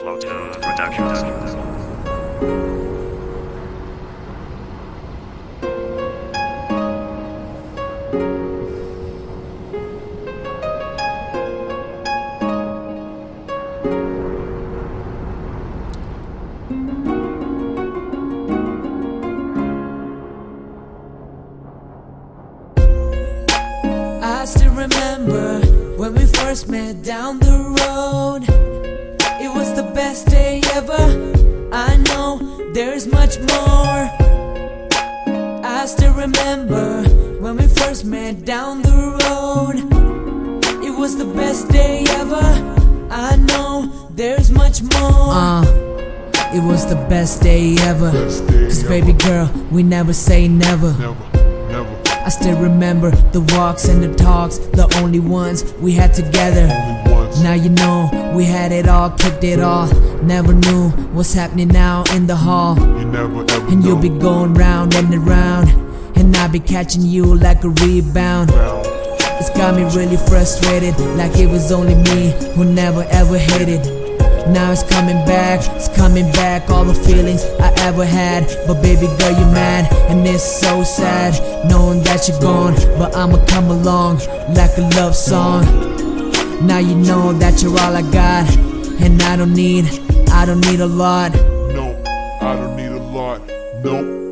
Flow 2 Productions. I still remember when we first met down the road. It was the best day ever. I know there's much more. I still remember when we first met down the road. It was the best day ever. I know there's much more. It was the best day ever. Cause baby girl, we never say never. I still remember the walks and the talks, the only ones we had together. Now you know, we had it all, kicked it all. Never knew what's happening now in the hall. And you'll be going round and around, and I'll be catching you like a rebound. It's got me really frustrated, like it was only me who never ever hit it. Now it's coming back, all the feelings I ever had. But baby girl, you're mad, and it's so sad knowing that you're gone. But I'ma come along like a love song. Now you know that you're all I got, and I don't need a lot. No, I don't need a lot, no.